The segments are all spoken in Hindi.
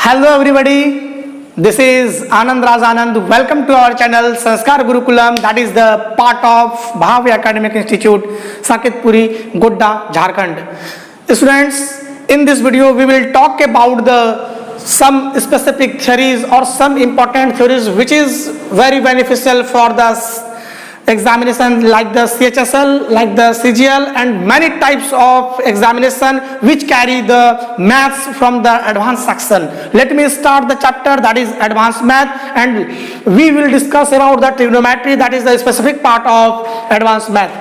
Hello everybody, this is Anand Raj Anand. Welcome to our channel Sanskar Gurukulam, that is the part of Bhavya Academic Institute, Saketpuri, Godda, Jharkhand. Students, in this video we will talk about some specific theories or some important theories which is very beneficial for the examination like the CHSL, like the CGL and many types of examination which carry the maths from the advanced section. Let me start the chapter that is advanced math and we will discuss about the trigonometry, that is the specific part of advanced math.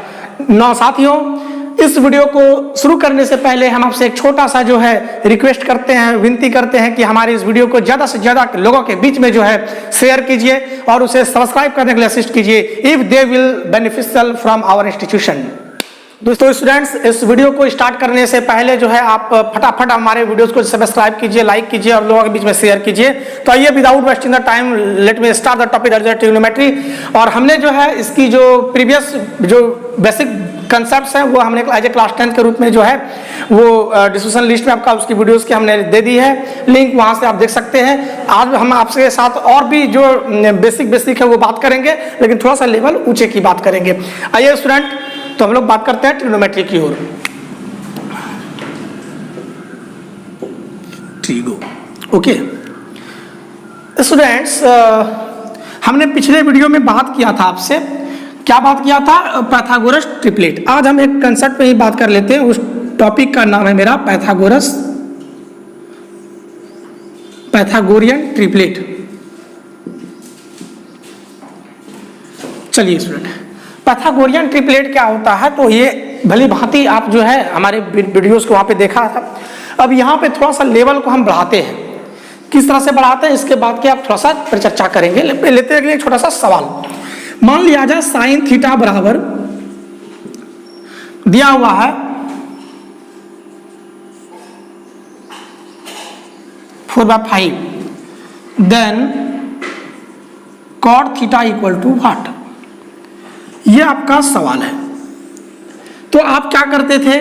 Now साथियों, इस वीडियो को शुरू करने से पहले हम आपसे एक छोटा सा जो है रिक्वेस्ट करते हैं, विनती करते हैं कि हमारे इस वीडियो को ज्यादा से ज्यादा लोगों के बीच में जो है शेयर कीजिए और उसे सब्सक्राइब करने के लिए असिस्ट कीजिए if they will beneficial from our institution. दोस्तों स्टूडेंट्स, इस वीडियो को स्टार्ट करने से पहले जो है आप फटाफट हमारे वीडियोस को सब्सक्राइब कीजिए, लाइक कीजिए और लोगों के बीच में शेयर कीजिए। तो आइए without wasting the time let me start the topic trigonometry. और हमने जो है इसकी जो प्रीवियस जो बेसिक कंसेप्ट्स हैं वो हमने एज ए क्लास 10 के रूप में जो है वो डिस्क्रिप्शन लिस्ट में आपका उसकी वीडियोस की हमने दे दी है, लिंक वहां से आप देख सकते हैं। आज हम आपके साथ और भी जो बेसिक है वो बात करेंगे, लेकिन थोड़ा सा लेवल ऊंचे की बात करेंगे। आइए स्टूडेंट, तो हम लोग बात करते हैं ट्रिग्नोमेट्री की ओर। ट्रिगो, ओके स्टूडेंट्स, हमने पिछले वीडियो में बात किया था आपसे, क्या बात किया था? Pythagoras triplet. आज हम एक कंसेप्ट पे ही बात कर लेते हैं, उस टॉपिक का नाम है मेरा पाइथागोरियन ट्रिपलेट। चलिए स्टूडेंट, पाइथागोरियन ट्रिपलेट क्या होता है? तो ये भली भांति आप जो है हमारे वीडियोस को वहां पे देखा था। अब यहाँ पे थोड़ा सा लेवल को हम बढ़ाते हैं। किस तरह से बढ़ाते हैं इसके बाद के आप थोड़ा सा चर्चा करेंगे। लेते हैं एक छोटा सा सवाल। मान लिया जाए साइन थीटा बराबर दिया हुआ है 4/5, then cot theta equal to what? ये आपका सवाल है। तो आप क्या करते थे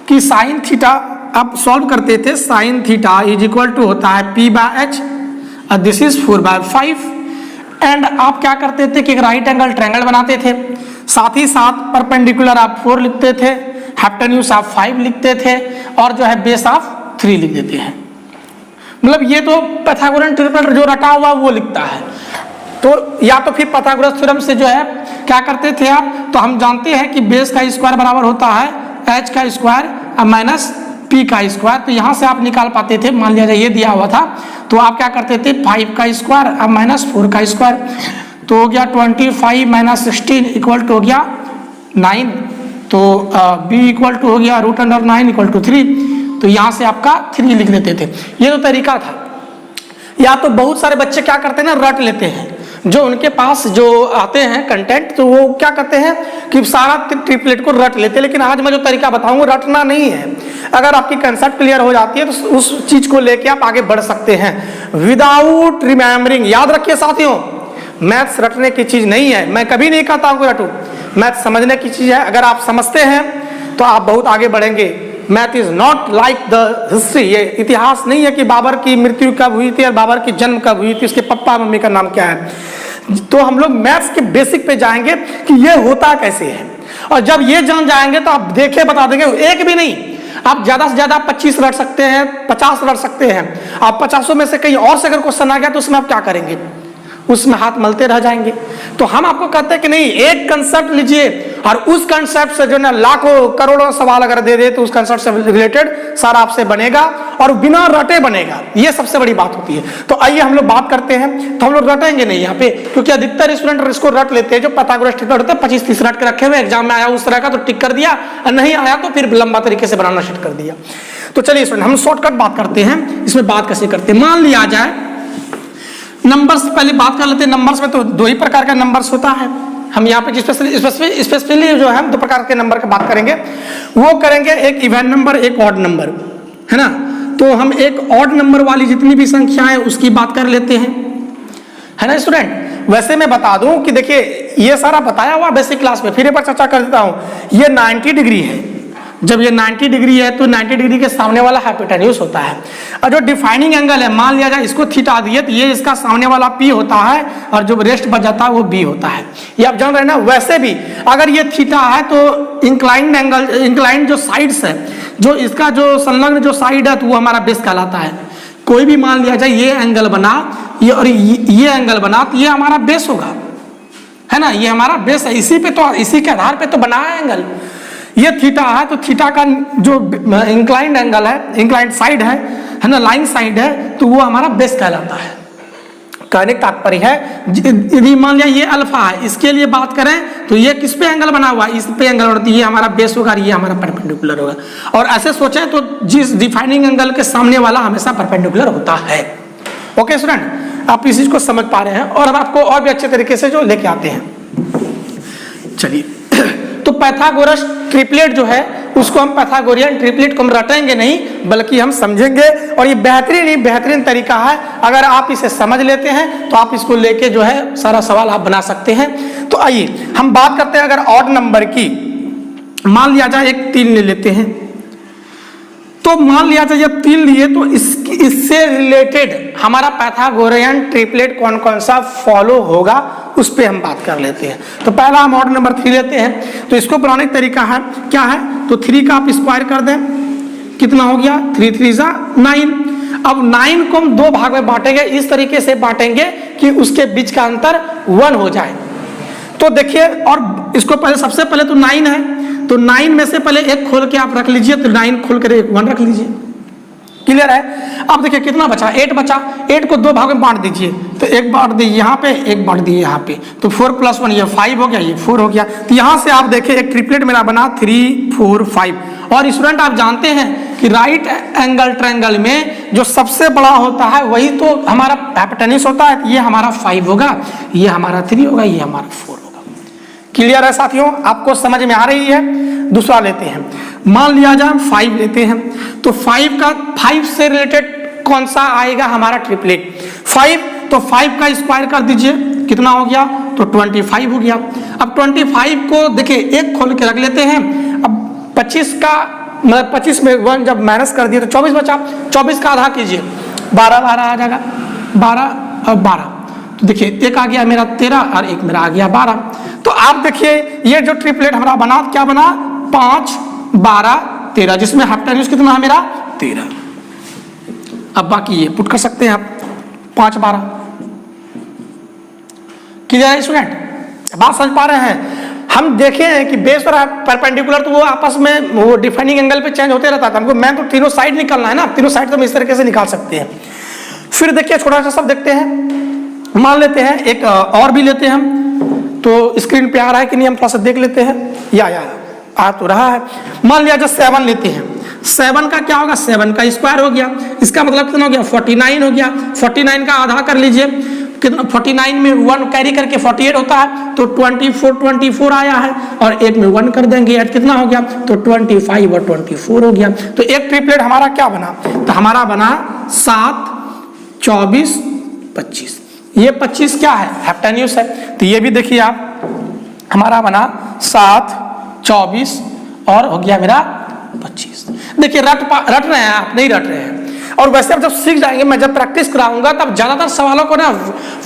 कि साइन थीटा आप सॉल्व करते थे। Sine theta is equal to होता है p/h और दिस इज 4/5। एंड आप क्या करते थे कि एक राइट एंगल ट्रायंगल बनाते थे, साथ ही साथ परपेंडिकुलर आप 4 लिखते थे, हाइपोटेन्यूज आप 5 लिखते थे और जो है बेस आप 3 लिख देते हैं। मतलब ये तो पाइथागोरियन ट्रिपलेट जो रटा हुआ वो लिखता है। तो या तो फिर पाइथागोरस थ्योरम से जो है क्या करते थे आप? तो हम जानते हैं कि बेस का स्क्वायर बराबर होता है h का स्क्वायर माइनस p का स्क्वायर। तो यहाँ से आप निकाल पाते थे। मान लिया जाए ये दिया हुआ था तो आप क्या करते थे 5 का स्क्वायर माइनस 4 का स्क्वायर, तो हो गया 25 माइनस 16 इक्वल टू हो गया 9। तो b इक्वल टू हो गया √9 इक्वल टू 3। तो यहाँ से आपका 3 लिख लेते थे। ये तो तरीका था। या तो बहुत सारे बच्चे क्या करते हैं ना, रट लेते हैं। जो उनके पास जो आते हैं कंटेंट तो वो क्या करते हैं कि सारा ट्रिपलेट को रट लेते हैं। लेकिन आज मैं जो तरीका बताऊंगा रटना नहीं है। अगर आपकी कंसेप्ट क्लियर हो जाती है तो उस चीज को लेके आप आगे बढ़ सकते हैं विदाउट रिमेम्बरिंग। याद रखिए साथियों, मैथ्स रटने की चीज नहीं है। मैं कभी नहीं कहता हूं रटो, मैथ्स समझने की चीज है। अगर आप समझते हैं तो आप बहुत आगे बढ़ेंगे। Math is not like the history. ये इतिहास नहीं है कि बाबर की मृत्यु कब हुई थी और बाबर की जन्म कब हुई थी, उसके पापा मम्मी का नाम क्या है। तो हम लोग मैथ्स के बेसिक पे जाएंगे कि ये होता कैसे है, और जब ये जान जाएंगे तो आप देखे बता देंगे। एक भी नहीं, आप ज्यादा से ज्यादा 25 रट सकते हैं, 50 रट सकते हैं। आप 50 में से कहीं और से अगर क्वेश्चन आ गया तो उसमें आप क्या करेंगे? उसमें हाथ मलते रह जाएंगे। तो हम आपको कहते हैं कि नहीं, एक कंसेप्ट लीजिए और उस कंसेप्ट से जो ना लाखों करोड़ों सवाल अगर दे दे तो उस कंसेप्ट से रिलेटेड सारा आपसे बनेगा और बिना रटे बनेगा। ये सबसे बड़ी बात होती है। तो आइए हम लोग बात करते हैं। तो हम लोग रटेंगे नहीं यहाँ पे, क्योंकि अधिकतर स्टूडेंट इसको रट लेते हैं। जो पाइथागोरस ट्रिपलेट होता है 25-30 रट के रखे हुए, एग्जाम में आया उस तरह का तो टिक कर दिया, और नहीं आया तो फिर लंबा तरीके से बनाना शुरू कर दिया। तो चलिए स्टूडेंट, हम शॉर्टकट बात करते हैं। इसमें बात कैसे करते हैं? मान लिया जाए नंबर्स पहले बात कर लेते हैं। नंबर्स में तो 2 ही प्रकार का नंबर्स होता है। हम यहाँ पे स्पेसिफिकली जो है 2 प्रकार के नंबर की बात करेंगे। वो करेंगे एक इवन नंबर, एक ऑड नंबर, है ना। तो हम एक ऑड नंबर वाली जितनी भी संख्या है उसकी बात कर लेते हैं, है ना स्टूडेंट। वैसे मैं बता दूं कि देखिए ये सारा बताया हुआ बेसिक क्लास में, फिर एक बार चर्चा कर देता हूं। ये 90 डिग्री है, जब ये 90 डिग्री है तो 90 डिग्री के सामने वाला हाइपोटेन्यूज होता है। और जो डिफाइनिंग एंगल है, मान लिया जाए इसको थीटा दिए तो ये इसका सामने वाला पी होता है और जो रेस्ट बच जाता है वो बी होता है। ये आप जान रहे हैं ना। वैसे भी अगर ये थीटा है तो इंक्लाइंड एंगल, इंक्लाइंड जो साइड्स है, जो इसका जो संलग्न जो साइड है तो वो हमारा बेस कहलाता है। कोई भी मान लिया जाए ये एंगल बना, ये और ये एंगल बना, तो ये हमारा बेस होगा, है ना। ये हमारा बेस है, इसी पे तो, इसी के आधार पे तो बना है एंगल। ये थीटा है तो थीटा का जो इंक्लाइंड एंगल है, इंक्लाइंड साइड है ना, लाइन साइड है, तो वो हमारा बेस कहलाता है। कहने का तात्पर्य है यदि मान लिया ये अल्फा है, इसके लिए बात करें तो ये किस पे एंगल बना हुआ है, इस पे एंगल होती है, ये हमारा बेस होगा, ये हमारा परपेंडिकुलर होगा। और ऐसे सोचें तो जिस डिफाइनिंग एंगल के सामने वाला हमेशा परपेंडिकुलर होता है। ओके स्टूडेंट, आप इस चीज को समझ पा रहे हैं। और अब आपको और भी अच्छे तरीके से जो लेके आते हैं, चलिए। तो पाइथागोरस ट्रिपलेट जो है उसको हम पाइथागोरियन ट्रिपलेट को हम रटेंगे नहीं, बल्कि हम समझेंगे। और ये बेहतरीन तरीका है। अगर आप इसे समझ लेते हैं तो आप इसको लेके जो है सारा सवाल आप बना सकते हैं। तो आइए हम बात करते हैं अगर ऑड नंबर की। मान लिया जाए एक 3 ले लेते हैं, तो मान लिया जाए जब 3 लिए तो इससे रिलेटेड हमारा पाइथागोरियन ट्रिपलेट कौन कौन सा फॉलो होगा उस पे हम बात कर लेते हैं। तो पहला हम ऑड नंबर 3 लेते हैं। तो इसको बनाने का तरीका है क्या है, तो 3 का आप स्क्वायर कर दें, कितना हो गया 3 3 जा 9। अब 9 को हम 2 भाग में बांटेंगे, इस तरीके से बांटेंगे कि उसके बीच का अंतर 1 हो जाए। तो देखिए, और इसको पहले सबसे पहले तो 9 है, तो 9 में से पहले 1 खोल के आप रख लीजिए, तो 9 खोल कर 1 रख लीजिए। क्लियर है। अब देखिए कितना बचा, 8 बचा। 8 को 2 भाग में बांट दीजिए, तो 1 बांट दिए यहाँ पे, 1 बांट दिए यहाँ पे, तो 4 + 1 ये 5 हो गया, ये 4 हो गया। तो यहाँ से आप देखिए एक ट्रिपलेट मेरा बना 3 4 5। और स्टूडेंट आप जानते हैं कि राइट एंगल ट्रायंगल में जो सबसे बड़ा होता है वही तो हमारा हाइपोटेन्यूज होता है। ये हमारा 5 होगा, ये हमारा 3 होगा, ये हमारा 4 होगा। क्लियर है साथियों, आपको समझ में आ रही है। दूसरा लेते हैं, मान लिया जाए हम 5 लेते हैं, तो 5 से रिलेटेड कौन सा आएगा हमारा ट्रिपलेट 5। तो 5 का स्क्वायर कर दीजिए, कितना हो गया, तो 25 हो गया। अब 25 को देखिए 1 खोल के रख लेते हैं। अब 25 का मतलब 25 में 1 जब माइनस कर दिए तो 24 बचा। 24 का आधा कीजिए, 12 आ जाएगा, 12 और 12। तो देखिए 1 आ गया मेरा 13 और 1 मेरा आ गया 12। तो आप देखिए ये जो ट्रिपलेट हमारा बना क्या बना, 5 12 13, जिसमें हाइपोटेन्यूज कितना है मेरा 13। अब बाकी ये पुट कर सकते हैं आप 5 12। क्लियर है स्टूडेंट, बात समझ पा रहे हैं। हम देखे हैं कि बेस और परपेंडिकुलर तो वो आपस में वो डिफाइनिंग एंगल पे चेंज होते रहता था। हमको मैं तो तीनों साइड निकालना है ना, तीनों साइड तो हम इस तरीके से निकाल सकते हैं। फिर देखिए छोटा सा सब देखते हैं, मान लेते हैं एक और भी लेते हैं हम। तो स्क्रीन पे आ रहा है कि नहीं, हम थोड़ा सा देख लेते हैं। या आ तो रहा है। मान लिया जो 7 लेते हैं, 7 का क्या होगा, 7 का स्क्वायर हो गया, इसका मतलब कितना हो गया 49 हो गया। 49 का आधा कर लीजिए, कितना 49 में 1 कैरी करके 48 होता है, तो 24 आया है। और 1 में 1 कर देंगे, आज कितना हो गया, तो 25 और 24 हो गया। तो एक ट्रिपलेट हमारा क्या बना, तो हमारा बना 7 24 25। ये 25 क्या है, हाइपोटेन्यूज है। तो ये भी देखिए आप, हमारा बना 7 24 और हो गया मेरा 25। देखिए रट रहे हैं आप, नहीं रट रहे हैं। और वैसे आप जब सीख जाएंगे, मैं जब प्रैक्टिस कराऊंगा तब ज्यादातर सवालों को ना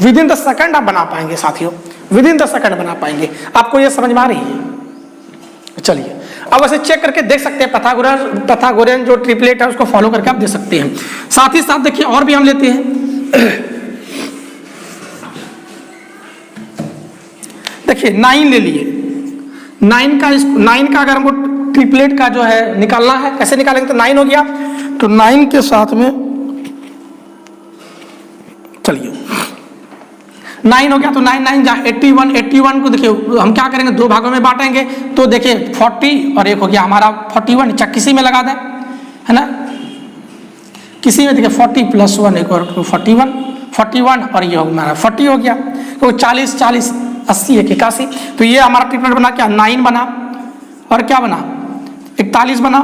विदिन द सेकंड आप बना पाएंगे साथियों, विदिन द सेकंड बना पाएंगे। आपको ये समझ में आ रही है। चलिए अब ऐसे चेक करके देख सकते हैं, पाइथागोरियन जो ट्रिपलेट है उसको फॉलो करके आप देख सकते हैं। साथ ही साथ देखिए और भी हम लेते हैं। देखिए 9 ले लिए, 9 का अगर हमको ट्रिपलेट का जो है निकालना है, कैसे निकालेंगे, तो 9 हो गया, तो 9 के साथ में चलिए 9 हो गया, तो 9 9 जा 81 को देखिए हम क्या करेंगे, 2 भागों में बांटेंगे। तो देखिए 40 और 1 हो गया हमारा 41, चाहे किसी में लगा दें, है ना, किसी में देखिए 40 + 1 एक और 41 और ये हमारा 40 हो गया। तो 40 40 80 1 81। तो ये हमारा ट्रिपलेट बना क्या, 9 बना और क्या बना 41 बना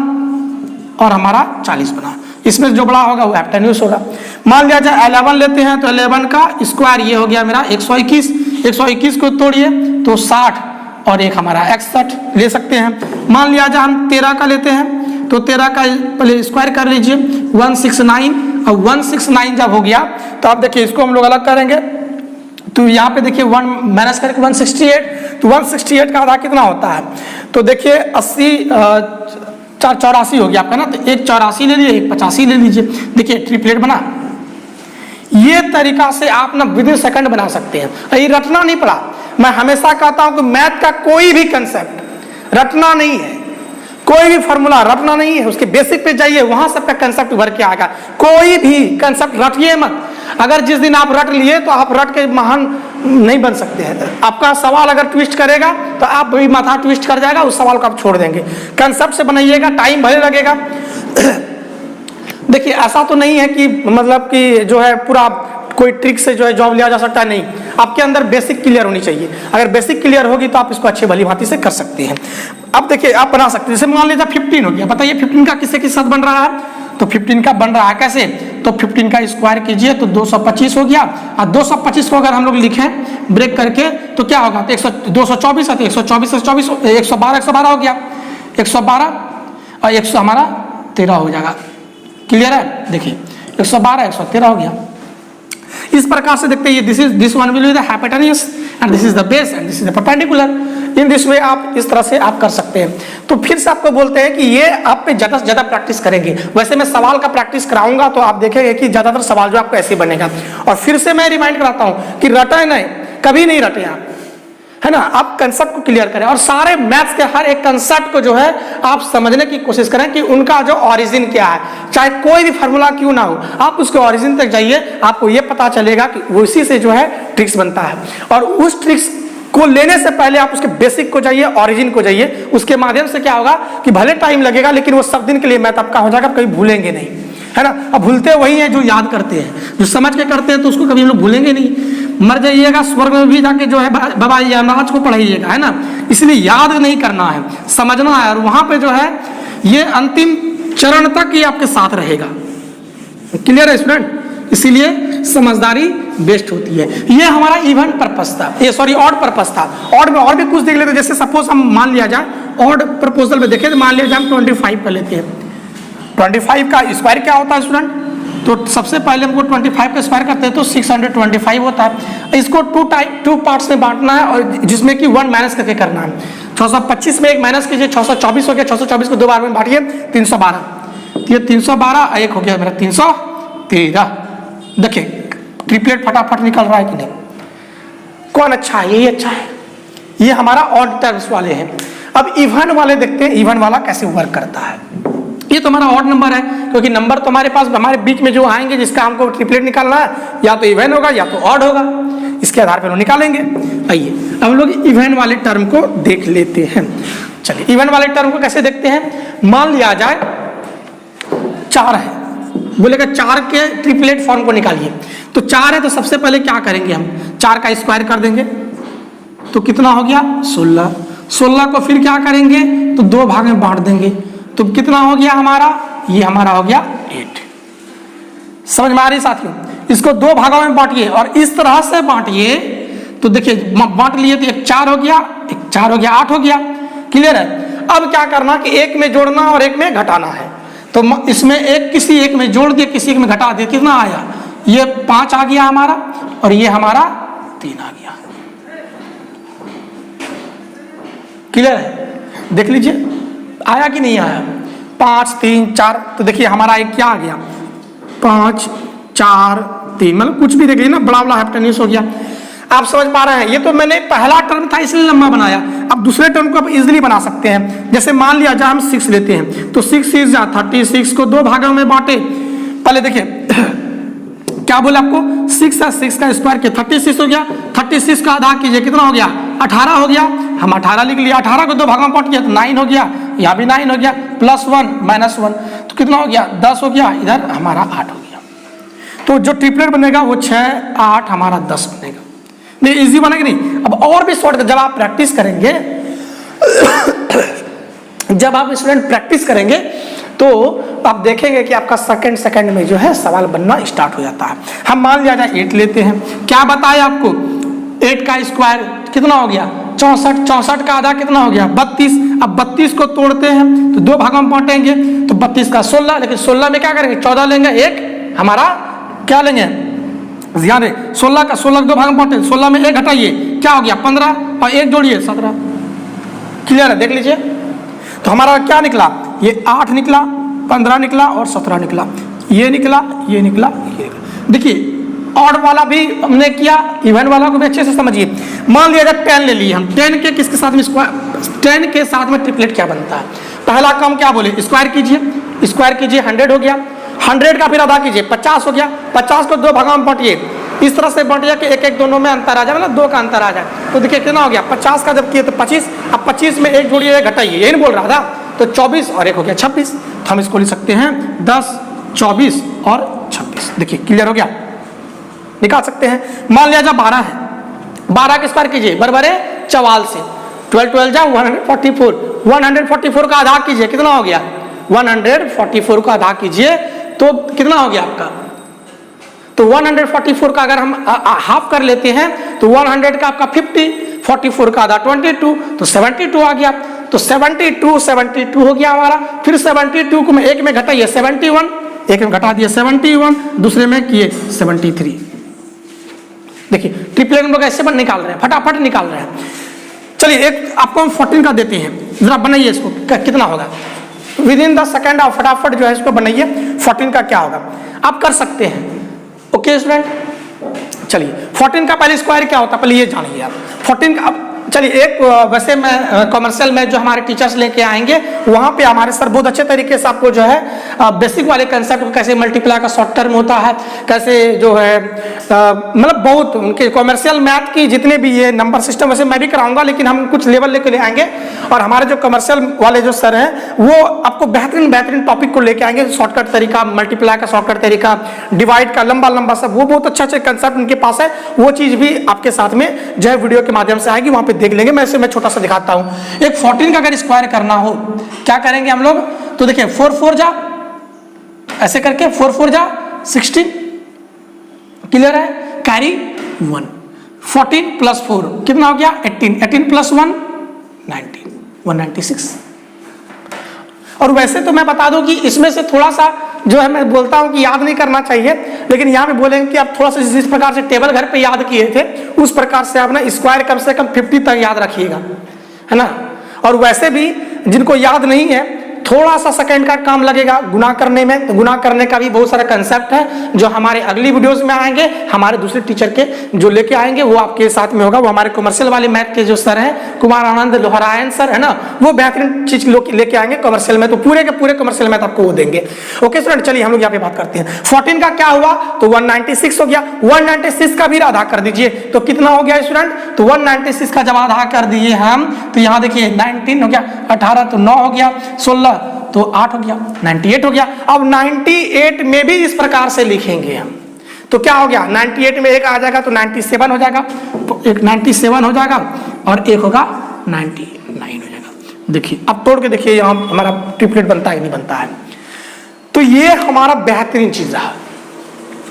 और हमारा 40 बना। इसमें जो बड़ा होगा वो हाइपोटेन्यूज होगा। मान लिया जाए 11 लेते हैं, तो 11 का स्क्वायर ये हो गया मेरा 121। 121 को तोड़िए तो 60 और एक हमारा 61 ले सकते हैं। मान लिया जाए हम 13 का लेते हैं, तो 13 का पहले स्क्वायर कर लीजिए 169, और 169 जब हो गया तो आप देखिए इसको हम लोग अलग करेंगे, तो यहाँ पे देखिए 1 माइनस करके 168, तो 168 का आधा कितना होता है, तो देखिए 80 84 हो गया आपका ना, तो एक 84 ले लीजिए, एक 85 ले लीजिए। देखिए ट्रिपलेट बना। ये तरीका से आप ना विद इन सेकंड बना सकते हैं, ये रटना नहीं पड़ा। मैं हमेशा कहता हूं कि मैथ का कोई भी कंसेप्ट रटना नहीं है, कोई भी फॉर्मूला रटना नहीं है, उसके बेसिक पे जाइए, वहां सबका कंसेप्ट उभर के आएगा। कोई भी कंसेप्ट रटिए मत, अगर जिस दिन आप रट लिए तो आप रट के महान नहीं बन सकते हैं। आपका सवाल अगर ट्विस्ट करेगा तो आप भी माथा ट्विस्ट कर जाएगा, उस सवाल को आप छोड़ देंगे। कंसेप्ट से बनाइएगा, टाइम भले लगेगा। देखिए ऐसा तो नहीं है कि मतलब कि जो है पूरा कोई ट्रिक से जो है जॉब लिया जा सकता है, नहीं, आपके अंदर बेसिक क्लियर होनी चाहिए। अगर बेसिक क्लियर होगी तो आप इसको अच्छे भली भांति से कर सकते हैं। अब देखिए आप बना सकते हैं, जैसे मान लीजिए 15 हो गया, बताइए 15 का किससे किस साथ बन रहा है, तो 15 का बन रहा है कैसे, तो 15 का स्क्वायर कीजिए तो 225 हो गया, और 225 को अगर हम लोग लिखें ब्रेक करके तो क्या होगा, तो 224 है, 124 से 24 112 हो गया, 112 और 100 हमारा 13 हो जाएगा। क्लियर है, देखिए 112 113 हो गया। इस प्रकार से देखते हैं, this one will be the hypotenuse and this is the base and this is the perpendicular. In this way आप इस तरह से आप कर सकते हैं। तो फिर से आपको बोलते हैं कि ये आप पे ज़्यादा से ज़्यादा प्रैक्टिस करेंगे। वैसे मैं सवाल का प्रैक्टिस कराऊंगा तो आप देखेंगे कि ज़्यादातर सवाल जो आपको ऐसे बनेगा। और फिर से मैं रिमाइंड कराता हूँ कि रटे नहीं, कभी नहीं रटे आप, है ना। आप कंसेप्ट को क्लियर करें और सारे मैथ्स के हर एक कंसेप्ट को जो है आप समझने की कोशिश करें कि उनका जो ओरिजिन क्या है, चाहे कोई भी फार्मूला क्यों ना हो, आप उसके ओरिजिन तक जाइए, आपको ये पता चलेगा कि उसी से जो है ट्रिक्स बनता है। और उस ट्रिक्स को लेने से पहले आप उसके बेसिक को जाइए, ओरिजिन को जाइए, उसके माध्यम से क्या होगा कि भले टाइम लगेगा लेकिन वो सब दिन के लिए मैथ आपका हो जाएगा, कभी भूलेंगे नहीं, है ना। अब भूलते वही हैं जो याद करते हैं, जो समझ के करते हैं तो उसको कभी हम लोग भूलेंगे नहीं। मर जाइएगा स्वर्ग में भी जाके जो है बाबा यमराज को पढ़ाइएगा, है ना। इसलिए याद नहीं करना है, समझना है, और वहां पे जो है ये अंतिम चरण तक ये आपके साथ रहेगा। क्लियर है स्टूडेंट, इसीलिए समझदारी बेस्ट होती है। ये हमारा इवन पर्पस था, ये सॉरी ऑड पर्पस था। ऑड में और भी कुछ देख लेते, जैसे सपोज हम मान लिया जाए ऑड प्रपोजल में देखें, तो मान लिया जाए हम 25 कर लेते हैं। 25 का स्क्वायर क्या होता है स्टूडेंट, तो सबसे पहले हमको 25 का स्क्वायर करते हैं तो 625 होता है। इसको टू पार्ट्स में बांटना है, और जिसमें कि 1 माइनस करके करना है। 625 में 1 माइनस कीजिए, 624 हो गया, 624 को 2 बार में बांटिए 312, ये 312 एक हो गया मेरा 313। देखिए ट्रिपलेट फटाफट निकल रहा है कि नहीं, कौन अच्छा है, यही अच्छा है। ये हमारा ऑड टर्म्स वाले हैं। अब इवन वाले देखते हैं, इवन वाला कैसे वर्क करता है। ये तो हमारा ऑड नंबर है, क्योंकि नंबर तो हमारे पास हमारे बीच में जो आएंगे जिसका हमको ट्रिपलेट निकालना है, या तो इवन होगा या तो ऑड होगा, इसके आधार पर हम निकालेंगे। आइए अब हम लोग इवन वाले टर्म को देख लेते हैं। चलिए इवन वाले टर्म को कैसे देखते हैं, मान लिया जाए 4 है, बोलेगा 4 के ट्रिपलेट फॉर्म को निकालिए। तो 4 है तो सबसे पहले क्या करेंगे, हम 4 का स्क्वायर कर देंगे तो कितना हो गया 16। 16 को फिर क्या करेंगे तो 2 भाग में बांट देंगे, तो कितना हो गया हमारा, ये हमारा हो गया 8। समझ में आ रही साथियों, इसको 2 भागों में बांटिए और इस तरह से बांटिए। तो देखिए बांट लिए तो एक 4 हो गया, एक 4 हो गया, 8 हो गया। क्लियर है। अब क्या करना कि एक में जोड़ना और एक में घटाना है, तो इसमें एक किसी एक में जोड़ दिए, किसी एक में घटा दिए, कितना आया, ये 5 आ गया हमारा, और ये हमारा 3 आ गया। क्लियर है, देख लीजिए आया कि नहीं आया, 5 3 4। तो देखिए हमारा एक क्या आ गया 5 4 3, मतलब कुछ भी देख लीजिए ना, बड़ा बड़ा हाइपोटेन्यूज हो गया। आप समझ पा रहे हैं, ये तो मैंने पहला टर्म था इसलिए लंबा बनाया। अब दूसरे टर्म को आप इजीली बना सकते हैं। जैसे मान लिया जाए हम 6 लेते हैं, तो 6 6 36 को 2 भागों में बांटे। पहले देखिए क्या बोला आपको, 6 है, 6 का स्क्वायर किया 36 हो गया, 36 का आधा कीजिए कितना हो गया 18 हो गया। हम 18 लिख लिया, 18 को 2 भागों में बांट किया तो 9 हो गया, यहाँ भी 9 हो गया, +1 -1 तो कितना हो गया 10 हो गया, इधर हमारा 8 हो गया। तो जो ट्रिपलेट बनेगा वो 6 8 हमारा 10 बनेगा। नहीं इजी बनेगा नहीं। अब और भी शॉर्ट, जब आप प्रैक्टिस करेंगे जब आप स्टूडेंट प्रैक्टिस करेंगे तो आप देखेंगे कि आपका सेकंड में जो है सवाल बनना स्टार्ट हो जाता है। हम मान लिया जाए 8 लेते हैं, क्या बताया आपको 8 का स्क्वायर कितना हो गया 64, 64 का आधा कितना हो गया 32। अब 32 को तोड़ते हैं तो 2 भागों में बांटेंगे, तो 32 का 16, लेकिन 16 में क्या करेंगे 14 लेंगे, एक हमारा क्या लेंगे, ध्यान रहे 16 का 2 भाग में बांटे, 16 में 1 घटाइए क्या हो गया 15 और 1 जोड़िए 17। क्लियर है, देख लीजिए। तो हमारा क्या निकला, ये 8 निकला, 15 निकला और 17 निकला, ये निकला, ये निकला, ये निकला। देखिए ऑड वाला भी हमने किया, इवन वाला को भी अच्छे से समझिए। मान लिया जब 10 ले लिए हम, 10 के किसके साथ में स्क्वायर, 10 के साथ में ट्रिपलेट क्या बनता है, पहला काम क्या बोले स्क्वायर कीजिए, स्क्वायर कीजिए 100 हो गया, 100 का फिर आधा कीजिए 50 हो गया, 50 को 2 भागों में बांटिए, इस तरह से बांटिए कि एक एक दोनों में अंतर आ जाए, मतलब 2 का अंतर आ जाए। तो देखिए कितना हो गया 50 का जब किए तो 25, अब 25 में 1 जोड़िए 1 घटाइए, यही बोल रहा था, तो 24 और 1 हो गया 26। तो हम इसको लिख सकते हैं 10, 24 और 26। देखिए क्लियर हो गया, निकाल सकते हैं। मान लिया जब 12 है, 12 के स्क्वायर कीजिए बराबर है 44 से, 12 12 जा 144, 144 का आधा कीजिए कितना हो गया 144 का आधा कीजिए तो कितना हो गया आपका, तो 144 का अगर हम हाफ कर लेते हैं तो 100 का आपका 50, 44 का आधा 22, तो 72 आ गया। तो 72 हो गया हमारा। फिर 72 को मैं एक में घटाइए 71, एक में घटा दिया 71, दूसरे में किए 73। देखिए ट्रिपलेट हम लोग ऐसे बन निकाल रहे हैं, फटाफट निकाल रहे हैं। चलिए एक आपको हम 14 का देते हैं, जरा बनाइए इसको कितना होगा विद इन द सेकेंड। आप फटाफट जो है इसको बनाइए 14 का क्या होगा, आप कर सकते हैं। ओके स्टूडेंट, चलिए 14 का पहले स्क्वायर क्या होता है पहले ये जानिए आप। 14 का अब चलिए एक वैसे मैं कमर्शियल में जो हमारे टीचर्स लेके आएंगे वहाँ पे हमारे सर बहुत अच्छे तरीके से आपको जो है बेसिक वाले कंसेप्ट को कैसे मल्टीप्लाई का शॉर्ट टर्म होता है, कैसे जो है मतलब बहुत उनके कमर्शियल मैथ की जितने भी ये नंबर सिस्टम वैसे मैं भी कराऊंगा, लेकिन हम कुछ लेवल लेके ले आएंगे और हमारे जो कमर्शियल वाले जो सर हैं वो आपको बेहतरीन टॉपिक को लेके आएंगे। शॉर्टकट तरीका, मल्टीप्लाई का शॉर्टकट तरीका, डिवाइड का लंबा सब, वो बहुत अच्छे कंसेप्ट उनके पास है। वो चीज़ भी आपके साथ में जो है वीडियो के माध्यम से आएगी, वहाँ पे देख लेंगे। मैं छोटा सा दिखाता हूं। एक 14 का अगर स्क्वायर करना हो क्या करेंगे हम लोग, तो देखिए 4 4 जा ऐसे करके 4 4 जा 16, क्लियर है, कैरी 1, 14 प्लस 4 कितना हो गया 18, 18 प्लस 1 19, 196। और वैसे तो मैं बता दूं कि इसमें से थोड़ा सा जो है मैं बोलता हूं कि याद नहीं करना चाहिए, लेकिन यहाँ पे बोलेंगे कि आप थोड़ा सा जिस प्रकार से टेबल घर पे याद किए थे उस प्रकार से आप ना स्क्वायर कम से कम 50 तक याद रखिएगा, है ना। और वैसे भी जिनको याद नहीं है थोड़ा सा सेकंड का काम लगेगा गुना करने में, तो गुना करने का भी बहुत सारा कंसेप्ट है जो हमारे अगली वीडियोस में आएंगे। हमारे दूसरे टीचर के जो लेके आएंगे वो आपके साथ में होगा, वो हमारे कमर्शियल वाले मैथ के जो सर हैं कुमार आनंद लोहरायन सर, है ना, वो बेहतरीन चीज लेके आएंगे कमर्शियल में, तो पूरे के पूरे कमर्शियल मैथ आपको वो देंगे। ओके स्टूडेंट, चलिए हम लोग यहाँ पे बात करते हैं। 14 का क्या हुआ तो 196 हो गया, 196 का भी आधा कर दीजिए तो कितना हो गया स्टूडेंट, तो 196 का जब आधा कर दिए हम तो यहाँ देखिए 19 हो गया, 18 तो 9 हो गया, 16 तो 8 हो गया, 98 हो गया। अब 98 में भी इस प्रकार से लिखेंगे हम तो क्या हो गया 98 में एक आ जाएगा तो 97 हो जाएगा, तो एक 97 हो जाएगा और एक होगा 99 हो जाएगा। देखिए अब तोड़ के देखिए यहाँ हमारा ट्रिपलेट बनता है नहीं बनता है। तो ये हमारा बेहतरीन चीज रहा।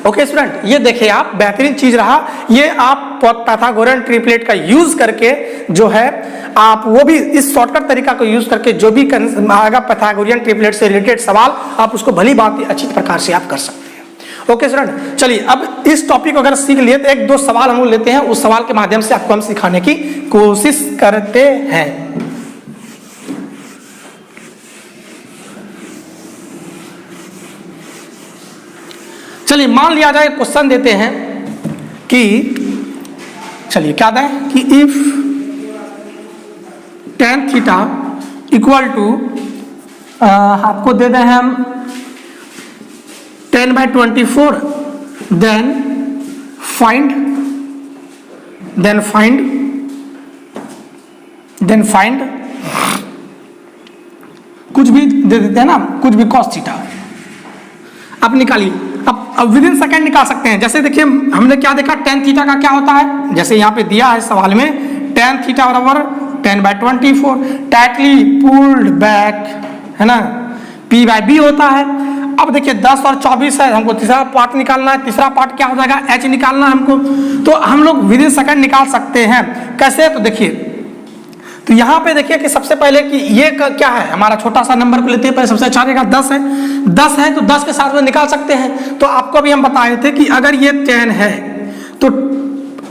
ओके स्टूडेंट, ये देखिए आप बेहतरीन चीज रहा। ये आप पाइथागोरन ट्रिपलेट का यूज करके जो है आप वो भी इस शॉर्टकट तरीका को यूज करके जो भी आएगा पाइथागोरियन ट्रिपलेट से रिलेटेड सवाल आप उसको भली बात अच्छी प्रकार से आप कर सकते हैं। ओके स्टूडेंट, चलिए अब इस टॉपिक को अगर सीख लिए तो एक दो सवाल हम लोग लेते हैं, उस सवाल के माध्यम से आपको हम सिखाने की कोशिश करते हैं। चलिए मान लिया जाए क्वेश्चन देते हैं कि चलिए क्या दें कि if tan theta equal to आपको दे दें हम 10/24 देन फाइंड कुछ भी दे देते हैं ना, कुछ भी cos थीटा आप निकालिए। अब विद इन सेकेंड निकाल सकते हैं। जैसे देखिए हमने क्या देखा tan थीटा का क्या होता है, जैसे यहाँ पे दिया है सवाल में tan थीटा बराबर 10/24 टाइटली पुल्ड बैक, है ना, p/b होता है। अब देखिए 10 और 24 है, हमको तीसरा पार्ट निकालना है, तीसरा पार्ट क्या हो जाएगा h निकालना है हमको। तो हम लोग विद इन सेकेंड निकाल सकते हैं। कैसे, तो देखिए तो यहाँ पे देखिए कि सबसे पहले कि ये क्या है, हमारा छोटा सा नंबर को लेते हैं, पहले सबसे अच्छा रहेगा 10 है। 10 है तो 10 के साथ में निकाल सकते हैं। तो आपको भी हम बताए थे कि अगर ये 10 है तो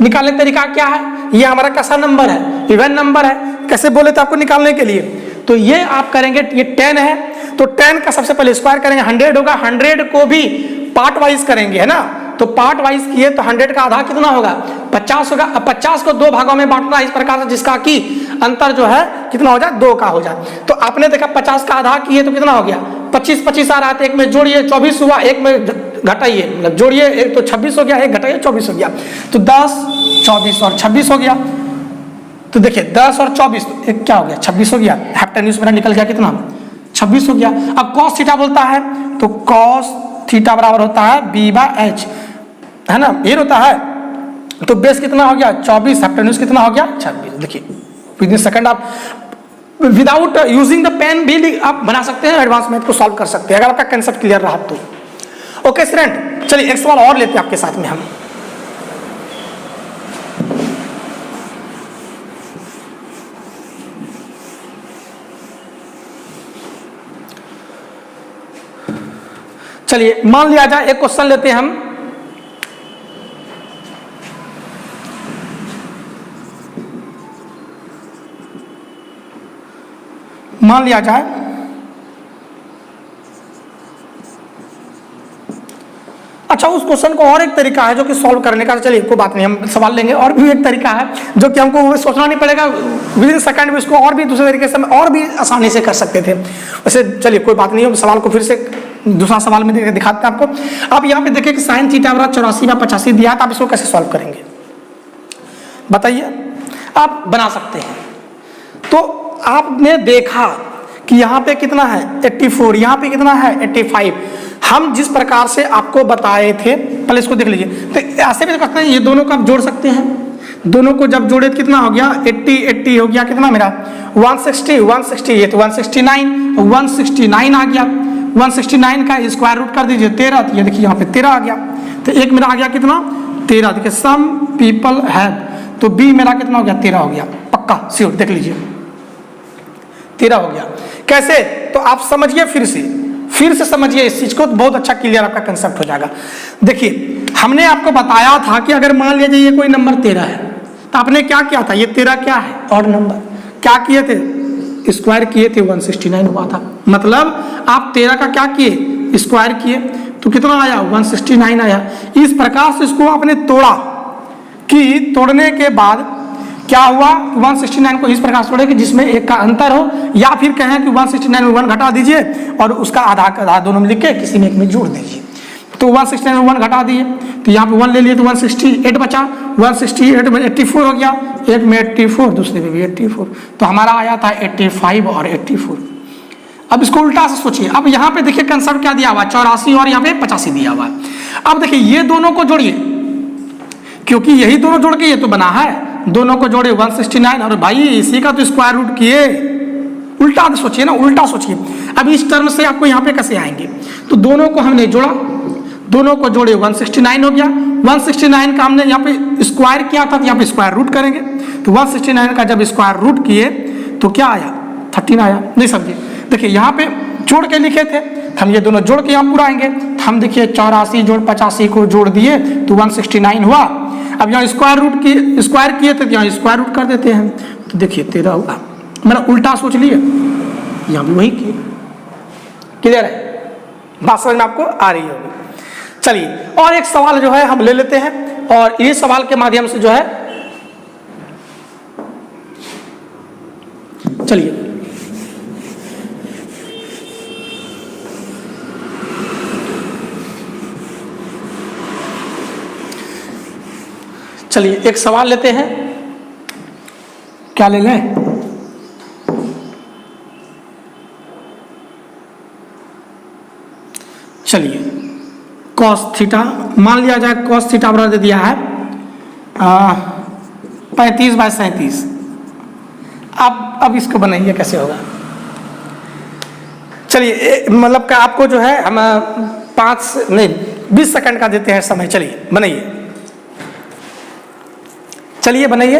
निकालने का तरीका क्या है, ये हमारा कैसा नंबर है, इवन नंबर है। कैसे बोले थे आपको निकालने के लिए, तो ये आप करेंगे, ये 10 है तो 10 का सबसे पहले स्क्वायर करेंगे, 100 होगा। 100 को भी पार्ट वाइज करेंगे, है ना, तो पार्ट वाइज किए तो 100 का आधा कितना होगा, 50 होगा। अब 50 को 2 भागों में बांटना इस प्रकार से जिसका कि अंतर जो है कितना हो जाए, 2 का हो जाए। तो आपने देखा 50 का आधा किए तो कितना हो गया, 25 25 आ रहा था, एक में जोड़िए 24 हुआ, एक में घटाइए, मतलब जोड़िए, एक तो 26 हो गया, एक घटाइए 24 हो गया। तो 10 24 और 26 हो गया। तो देखिए 10 और 24 एक क्या हो गया, 26 हो गया। हाइपोटेन्यूज मेरा निकल गया कितना, 26 हो गया। अब cos थीटा बोलता है तो cos थीटा बराबर होता है b/h, है ना, ये होता है। तो बेस कितना हो गया 24, हाइपोटेन्यूज कितना हो गया 26। देखिए विद इन सेकंड आप विदाउट यूजिंग द पेन भी आप बना सकते हैं, एडवांस मैथ को सॉल्व कर सकते हैं अगर आपका कंसेप्ट क्लियर रहा तो। ओके स्टूडेंट, चलिए एक सवाल और लेते हैं आपके साथ में हम। चलिए मान लिया जाए एक क्वेश्चन लेते हैं हम। मान लिया जाए अच्छा, उस क्वेश्चन को और एक तरीका है जो कि सॉल्व करने का, चलिए कोई बात नहीं, हम सवाल लेंगे। और भी एक तरीका है जो कि हमको सोचना नहीं पड़ेगा, विद इन सेकंड में इसको और भी दूसरे तरीके से और भी आसानी से कर सकते थे। वैसे चलिए कोई बात नहीं, हम सवाल को फिर से दूसरा सवाल में दिखाते हैं आपको। आप यहाँ पे देखिए कि sin थीटा बराबर 84/85 दिया है, तो आप इसको कैसे सॉल्व करेंगे बताइए। आप बना सकते हैं। तो आपने देखा कि यहाँ पे कितना है 84, यहाँ पे कितना है 85। हम जिस प्रकार से आपको बताए थे, पहले इसको देख लीजिए। तो ऐसे भी करते हैं, ये दोनों को आप जोड़ सकते हैं। दोनों को जब जोड़े तो कितना हो गया 80 80 हो गया, कितना मेरा 160 160, ये तो 169 आ गया। 169 का स्क्वायर रूट कर दीजिए 13, तो ये देखिए यहाँ पे 13 आ गया। तो एक मेरा आ गया कितना 13। देखिए सम पीपल हैव, तो बी मेरा कितना हो गया 13 हो गया, पक्का श्योर, देख लीजिए 13 हो गया। कैसे, तो आप समझिए, फिर से समझिए इस चीज को, बहुत अच्छा क्लियर आपका कंसेप्ट हो जाएगा। देखिए हमने आपको बताया था कि अगर मान लीजिए ये कोई नंबर 13 है, तो आपने क्या किया था, ये 13 क्या है ऑड नंबर, क्या किए थे स्क्वायर किए थे, 169 हुआ था। मतलब आप 13 का क्या किए स्क्वायर किए तो कितना आया 169 आया। इस प्रकार से इसको आपने तोड़ा, कि तोड़ने के बाद क्या हुआ 169 को इस प्रकार से तोड़े कि जिसमें एक का अंतर हो, या फिर कहें कि 169 में 1 घटा दीजिए और उसका आधा का आधा दोनों में लिख के किसी में एक में जोड़ दीजिए। तो 169 में 1 घटा दिए, तो यहाँ पे 1 ले लिए तो 168 बचा, 168 में 84 हो गया, एक में 84 दूसरे में भी 84, तो हमारा आया था 85 और 84। अब इसको उल्टा से सोचिए। अब यहाँ पे देखिए कंसेप्ट क्या दिया हुआ, 84 और यहाँ पे 85 दिया हुआ। अब देखिए ये दोनों को जोड़िए, क्योंकि यही दोनों जोड़ के ये तो बना है, दोनों को जोड़े 169, और भाई इसी का तो स्क्वायर रूट किए। उल्टा सोचिए ना, उल्टा सोचिए। अब इस टर्म से आपको यहाँ पे कैसे आएंगे, तो दोनों को हमने जोड़ा, दोनों को जोड़े 169 हो गया। 169 का हमने यहाँ पे स्क्वायर किया था, तो यहाँ पे स्क्वायर रूट करेंगे। तो 169 का जब स्क्वायर रूट किए तो क्या आया 13 आया। नहीं समझिए, देखिए यहाँ पे जोड़ के लिखे थे, हम ये दोनों जोड़ के यहाँ पूरा आएंगे। हम देखिए 84 जोड़ 85 को जोड़ दिए तो 169 हुआ। अब यहाँ स्क्वायर किए थे, यहाँ स्क्वायर रूट कर देते हैं, तो देखिए 13 होगा। मैंने उल्टा सोच लिया, यहाँ भी वही किए। क्लियर है, बात समझ में आपको आ रही होगी। चलिए और एक सवाल जो है हम ले लेते हैं, और इस सवाल के माध्यम से जो है चलिए एक सवाल लेते हैं। क्या ले लें, चलिए कॉस थीटा मान लिया जाए, कॉस थीटा बराबर दे दिया है 35/37। अब इसको बनाइए कैसे होगा। चलिए मतलब का आपको जो है हम 20 सेकंड का देते हैं समय। चलिए बनाइए, चलिए बनाइए।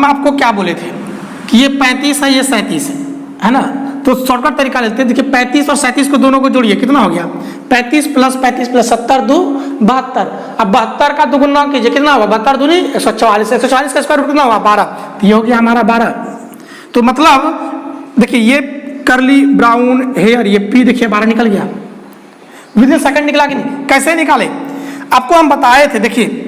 हम आपको क्या बोले थे कि ये 35 है, ये 37 है ना। तो शॉर्टकट तरीका लेते हैं। देखिए 35 और 37 को दोनों को जोड़िए, कितना हो गया 35 प्लस 70 2 72। अब 72 का दोगुना कीजिए, कितना होगा 72 दूनी 144, 144 का स्क्वायर रूट कितना होगा 12, तो ये हो गया हमारा 12। तो मतलब देखिए ये करली ब्राउन हेयर, ये पी देखिए 12 निकल गया, विद इन सेकंड निकला कि नहीं। कैसे निकाले आपको हम बताए थे। देखिए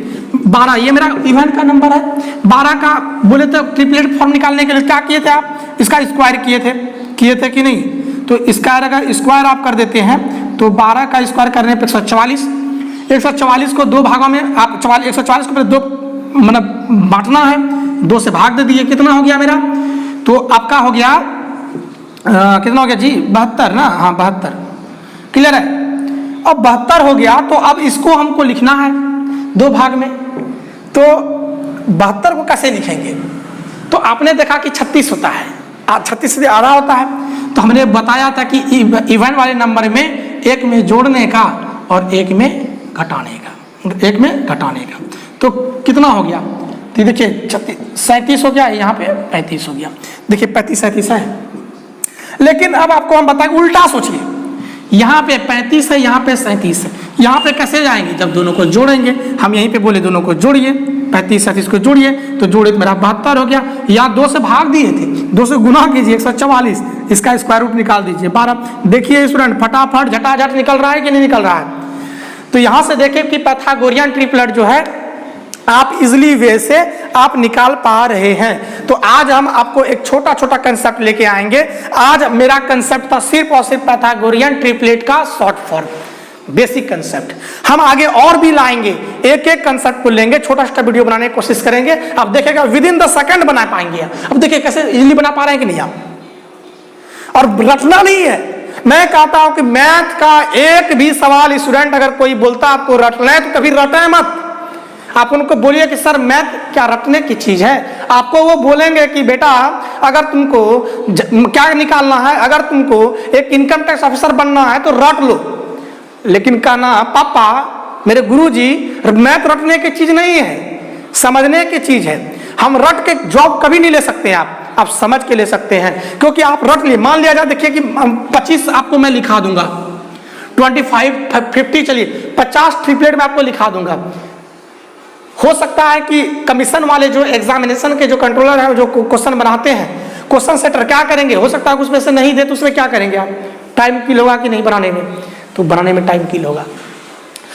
12 ये मेरा इवन का नंबर है, 12 का बोले तो ट्रिपलेट फॉर्म निकालने के लिए क्या किए थे आप, इसका स्क्वायर किए थे कि नहीं। तो इसका अगर स्क्वायर आप कर देते हैं तो 12 का स्क्वायर करने पर 144, 144 को दो भागों में आप 144 को पहले दो मतलब बांटना है, 2 से भाग दे दिए, कितना हो गया मेरा, तो आपका हो गया कितना हो गया जी 72 ना, हाँ 72 क्लियर है। अब 72 हो गया तो अब इसको हमको लिखना है 2 भाग में, तो 72 को कैसे लिखेंगे। तो आपने देखा कि 36 होता है, 36 से आधा होता है, तो हमने बताया था कि इवन वाले नंबर में एक में जोड़ने का और एक में घटाने का, तो कितना हो गया, तो देखिए 37 हो गया, यहाँ पे 35 हो गया। देखिए 35 37 है, लेकिन अब आपको हम बताएं उल्टा सोचिए, यहाँ पे 35 है, यहाँ पे 37 है, यहाँ पे कैसे जाएंगे, जब दोनों को जोड़ेंगे। हम यहीं पे बोले दोनों को जोड़िए, 35 37 को जोड़िए, तो जोड़े तो मेरा 72 हो गया। यहाँ 2 से भाग दिए थे, 2 से गुना कीजिए 144, इसका स्क्वायर रूट निकाल दीजिए 12। देखिए स्टूडेंट फटाफट झटाझट निकल रहा है कि नहीं निकल रहा है। तो यहाँ से देखें कि पाइथागोरियन ट्रिपलेट जो है आप इजिली वे से आप निकाल पा रहे हैं। तो आज हम आपको एक छोटा छोटा कंसेप्ट लेके आएंगे। आज मेरा कंसेप्ट था सिर्फ और सिर्फ पाइथागोरियन ट्रिपलेट का शॉर्ट फॉर्म, बेसिक कंसेप्ट। हम आगे और भी लाएंगे, एक एक कंसेप्ट को लेंगे, छोटा छोटा वीडियो बनाने की कोशिश करेंगे। अब देखिएगा विद इन द सेकंड बना पाएंगे। अब देखिए कैसे इजिली बना पा रहे हैं कि नहीं आप, और रटना नहीं है। मैं कहता हूं कि मैथ का एक भी सवाल स्टूडेंट अगर कोई बोलता आपको रटना है तो कभी रटे मत। आप उनको बोलिए कि सर मैथ क्या रटने की चीज है, आपको वो बोलेंगे कि बेटा अगर तुमको क्या निकालना है, अगर तुमको एक इनकम टैक्स ऑफिसर बनना है तो रट लो। लेकिन कहना पापा मेरे गुरुजी मैथ रटने की चीज नहीं है, समझने की चीज है। हम रट के जॉब कभी नहीं ले सकते, आप समझ के ले सकते हैं, क्योंकि आप रट लिए। मान लिया जाए, देखिए कि 25 आपको मैं लिखा दूंगा, 25 50 चलिए 50 ट्रिपलेट में आपको लिखा दूंगा। हो सकता है कि कमीशन वाले जो एग्जामिनेशन के जो कंट्रोलर हैं, जो क्वेश्चन बनाते हैं, क्वेश्चन सेटर क्या करेंगे, हो सकता है उसमें से नहीं दे तो उसमें क्या करेंगे आप, टाइम किल होगा कि नहीं बनाने में, तो बनाने में टाइम किल होगा।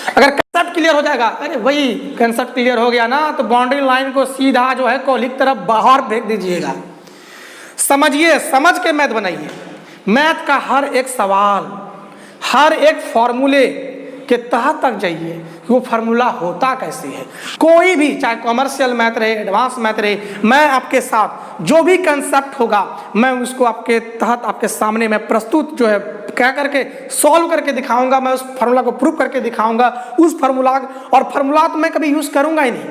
अगर कंसेप्ट क्लियर हो जाएगा, अरे वही कंसेप्ट क्लियर हो गया ना, तो बाउंड्री लाइन को सीधा जो है कॉलिक तरफ बाहर फेंक दीजिएगा। समझिए, समझ के मैथ बनाइए। मैथ का हर एक सवाल, हर एक फॉर्मूले के तहत तक जाइए, वो फार्मूला होता कैसे है। कोई भी चाहे कॉमर्शियल मैथ रहे, एडवांस मैथ रहे, मैं आपके साथ जो भी कंसेप्ट होगा मैं उसको आपके तहत आपके सामने मैं प्रस्तुत जो है क्या करके सॉल्व करके दिखाऊंगा। मैं उस फार्मूला को प्रूव करके दिखाऊंगा। उस फार्मूला और फार्मूला तो मैं कभी यूज करूंगा ही नहीं,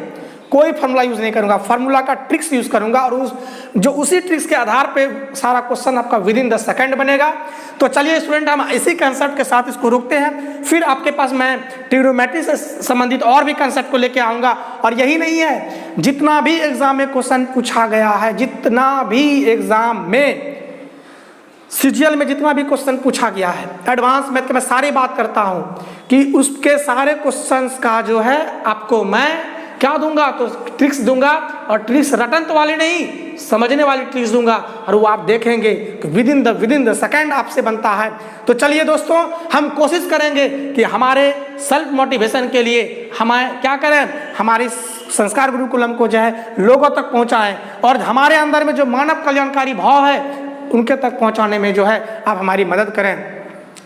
कोई फार्मूला यूज नहीं करूंगा, फार्मूला का ट्रिक्स यूज करूंगा, और उसी ट्रिक्स के आधार पे सारा क्वेश्चन आपका विद इन द सेकंड बनेगा। तो चलिए स्टूडेंट, हम इसी कंसेप्ट के साथ इसको रोकते हैं। फिर आपके पास मैं ट्रिग्नोमेट्री से संबंधित और भी कंसेप्ट को लेके आऊंगा। और यही नहीं है, जितना भी एग्जाम में क्वेश्चन पूछा गया है, जितना भी एग्जाम में सीजीएल में जितना भी क्वेश्चन पूछा गया है, एडवांस मैथ के मैं सारी बात करता हूं कि उसके सारे क्वेश्चंस का जो है आपको मैं क्या दूंगा, तो ट्रिक्स दूंगा, और ट्रिक्स रटन तो वाली नहीं, समझने वाली ट्रिक्स दूंगा, और वो आप देखेंगे कि विद इन द सेकंड आपसे बनता है। तो चलिए दोस्तों, हम कोशिश करेंगे कि हमारे सेल्फ मोटिवेशन के लिए हमें क्या करें, हमारी संस्कार गुरुकुलम को जो है लोगों तक पहुंचाएं, और हमारे अंदर में जो मानव कल्याणकारी भाव है उनके तक पहुंचाने में जो है आप हमारी मदद करें।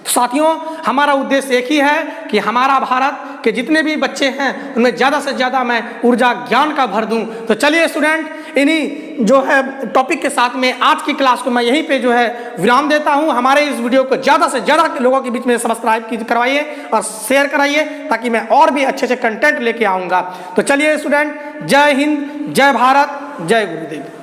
साथियों, हमारा उद्देश्य एक ही है कि हमारा भारत के जितने भी बच्चे हैं उनमें ज़्यादा से ज़्यादा मैं ऊर्जा ज्ञान का भर दूं। तो चलिए स्टूडेंट, इन्हीं जो है टॉपिक के साथ में आज की क्लास को मैं यहीं पे जो है विराम देता हूं। हमारे इस वीडियो को ज़्यादा से ज़्यादा लोगों के बीच में सब्सक्राइब करवाइए और शेयर कराइए, ताकि मैं और भी अच्छे अच्छे कंटेंट लेके आऊँगा। तो चलिए स्टूडेंट, जय हिंद, जय भारत, जय गुरुदेव।